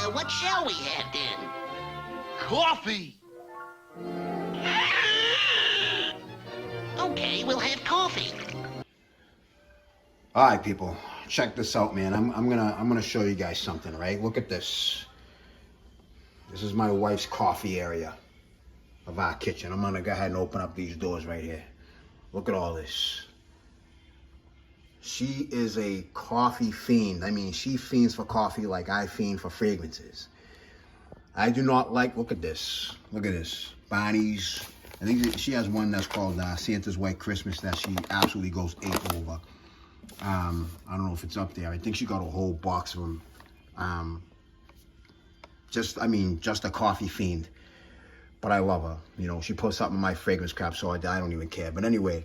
What shall we have then? Coffee! Okay, we'll have coffee. All right, people, check this out, man. I'm gonna show you guys something, right? Look at this. This is my wife's coffee area of our kitchen. I'm gonna go ahead and open up these doors right here. Look at all this. She is a coffee fiend. I mean, she fiends for coffee like I fiend for fragrances. I do not like, look at this. Look at this. Bonnie's, I think she has one that's called Santa's White Christmas that she absolutely goes ape over. I don't know if it's up there. I think she got a whole box of them. Just a coffee fiend. But I love her. You know, she puts something in my fragrance crap, so I don't even care. But anyway,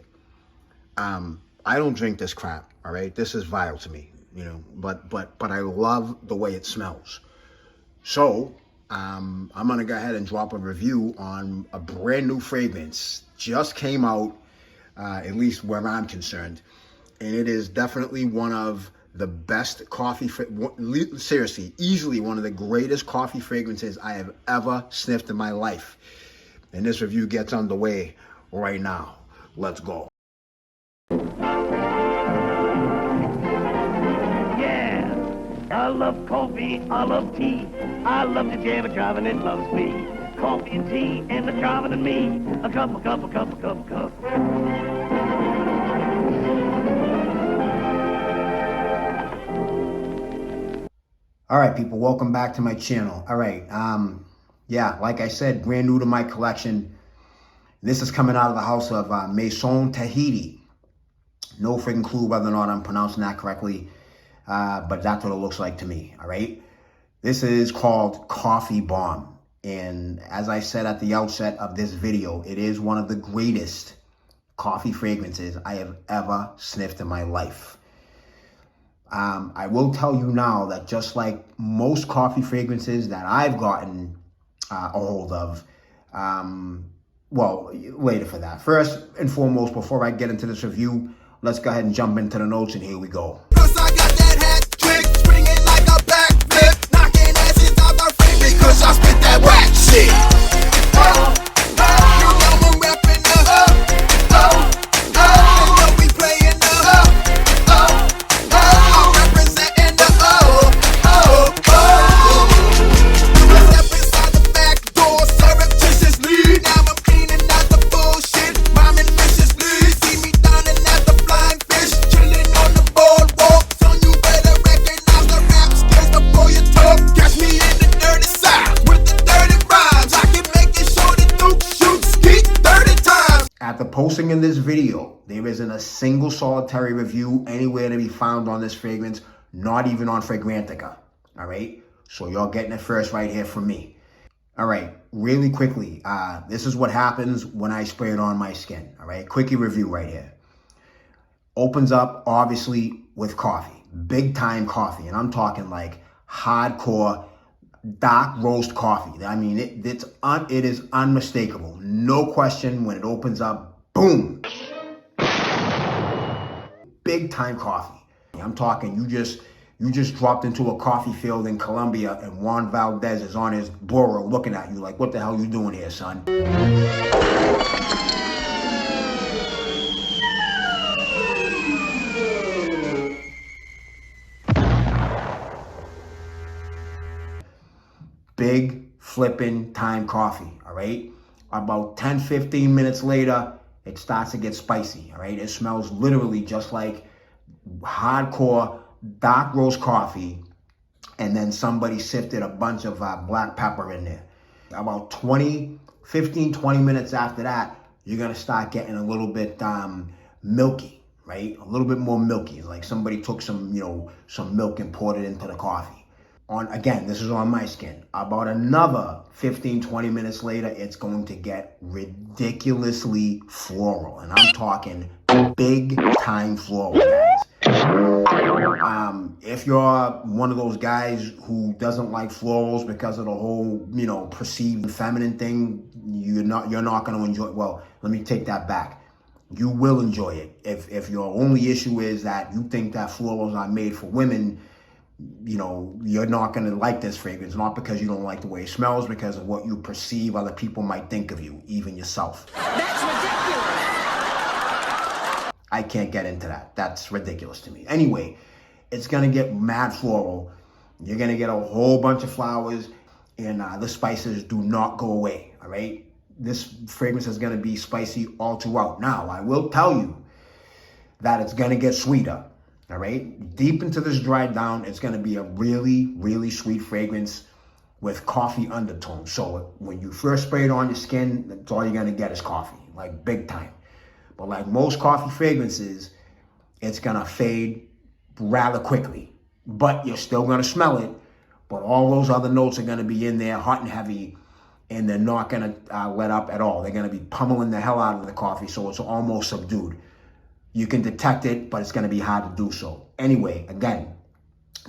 I don't drink this crap, all right? This is vile to me, you know, but I love the way it smells. So, I'm gonna go ahead and drop a review on a brand new fragrance. Just came out, at least where I'm concerned. And it is definitely one of the best coffee, seriously, easily one of the greatest coffee fragrances I have ever sniffed in my life. And this review gets underway right now. Let's go. I love coffee, I love tea. I love to jam a driving, it loves me. Coffee and tea and the driving and me. A cup. All right, people, welcome back to my channel. All right, yeah, like I said, brand new to my collection. This is coming out of the house of Maison Tahiti. No freaking clue whether or not I'm pronouncing that correctly. But that's what it looks like to me, all right? This is called Coffee Bomb. And as I said at the outset of this video, it is one of the greatest coffee fragrances I have ever sniffed in my life. I will tell you now that just like most coffee fragrances that I've gotten a hold of, well, later for that. First and foremost, before I get into this review, let's go ahead and jump into the notes, and here we go. I got that hat trick, swinging like a backflip, knocking asses out my frame because I spit that whack shit. You know I'm rapping the you know we playing the I'm representing the Step inside the back door, surreptitiously. Now I'm cleaning out the bullshit, rhyming viciously. See me downing at the flying fish, chilling on the boardwalk. Son, you better recognize the rap skills before you talk. Catch me in the dirty side with the dirty rhymes. I can make it show the Duke shoot ski 30 times. At the posting of this video, there isn't a single solitary review anywhere to be found on this fragrance, not even on Fragrantica, all right? So y'all getting it first right here from me. All right, really quickly, this is what happens when I spray it on my skin, all right? Quickie review right here. Opens up, obviously, with coffee, big time coffee, and I'm talking like hardcore dark roast coffee. I mean, it is unmistakable. No question when it opens up, boom. Big time coffee. I'm talking you just dropped into a coffee field in Colombia and Juan Valdez is on his burro looking at you like, what the hell you doing here, son? Big flipping time coffee, all right? About 10, 15 minutes later, it starts to get spicy, all right? It smells literally just like hardcore dark roast coffee, and then somebody sifted a bunch of black pepper in there. About 15, 20 minutes after that, you're gonna start getting a little bit milky, right? A little bit more milky, like somebody took some milk and poured it into the coffee. Again, this is on my skin. About another 15, 20 minutes later, it's going to get ridiculously floral. And I'm talking big time floral, guys. If you're one of those guys who doesn't like florals because of the whole, perceived feminine thing, you're not going to enjoy it. Well, let me take that back. You will enjoy it. If your only issue is that you think that florals are made for women, you know, you're not going to like this fragrance, not because you don't like the way it smells, because of what you perceive other people might think of you, even yourself. That's ridiculous. I can't get into that. That's ridiculous to me. Anyway, it's going to get mad floral. You're going to get a whole bunch of flowers, and the spices do not go away, all right? This fragrance is going to be spicy all throughout. Now, I will tell you that it's going to get sweeter, all right? Deep into this dried down, it's going to be a really, really sweet fragrance with coffee undertones. So when you first spray it on your skin, that's all you're going to get is coffee, like big time. But like most coffee fragrances, it's going to fade rather quickly. But you're still going to smell it. But all those other notes are going to be in there, hot and heavy, and they're not going to let up at all. They're going to be pummeling the hell out of the coffee, so it's almost subdued. You can detect it, but it's going to be hard to do so. Anyway, again,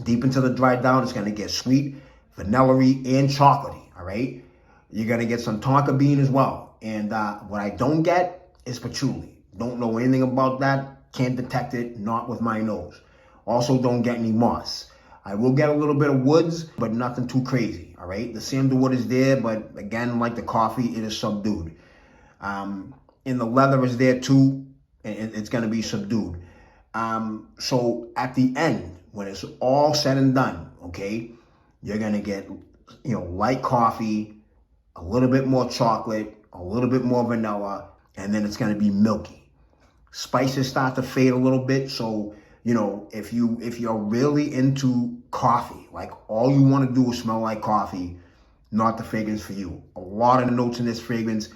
deep into the dried down, it's going to get sweet, vanilla-y, and chocolatey, all right? You're going to get some tonka bean as well. And what I don't get is patchouli. Don't know anything about that. Can't detect it, not with my nose. Also, don't get any moss. I will get a little bit of woods, but nothing too crazy, all right? The sandalwood is there, but again, like the coffee, it is subdued. And the leather is there too, and it's going to be subdued. So at the end, when it's all said and done, okay, you're going to get, you know, light coffee, a little bit more chocolate, a little bit more vanilla, and then it's going to be milky. Spices start to fade a little bit, so you know, if you're really into coffee, like all you want to do is smell like coffee, not the fragrance for you. A lot of the notes in this fragrance,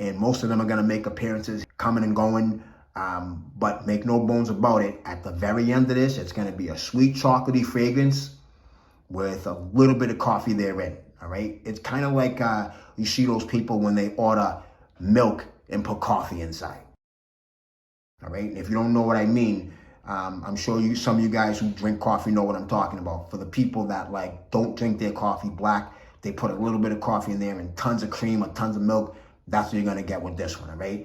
and most of them are going to make appearances coming and going, but make no bones about it, at the very end of this, it's going to be a sweet chocolatey fragrance with a little bit of coffee therein, all right? It's kind of like you see those people when they order milk and put coffee inside, all right? And if you don't know what I mean, I'm sure some of you guys who drink coffee know what I'm talking about. For the people that like don't drink their coffee black, they put a little bit of coffee in there and tons of cream or tons of milk. That's what you're going to get with this one, all right?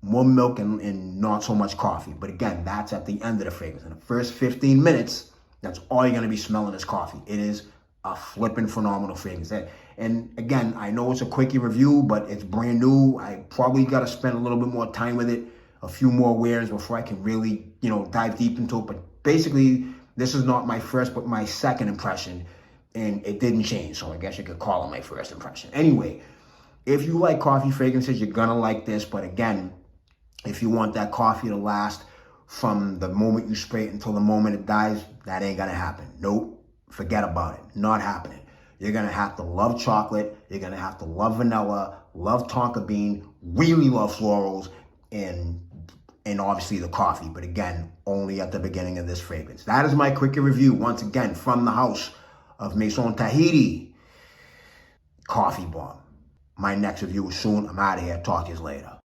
More milk and not so much coffee. But again, that's at the end of the fragrance. In the first 15 minutes, that's all you're going to be smelling is coffee. It is a flipping phenomenal fragrance. And again, I know it's a quickie review, but it's brand new. I probably got to spend a little bit more time with it, a few more wears before I can really, you know, dive deep into it. But basically, this is not my first, but my second impression, and it didn't change. So I guess you could call it my first impression. Anyway, if you like coffee fragrances, you're gonna like this. But again, if you want that coffee to last from the moment you spray it until the moment it dies, that ain't gonna happen. Nope, forget about it. Not happening. You're gonna have to love chocolate. You're gonna have to love vanilla, love tonka bean, really love florals, and obviously the coffee, but again, only at the beginning of this fragrance. That is my quickie review, once again, from the house of Maison Tahiti. Coffee Bomb. My next review is soon. I'm out of here. Talk to you later.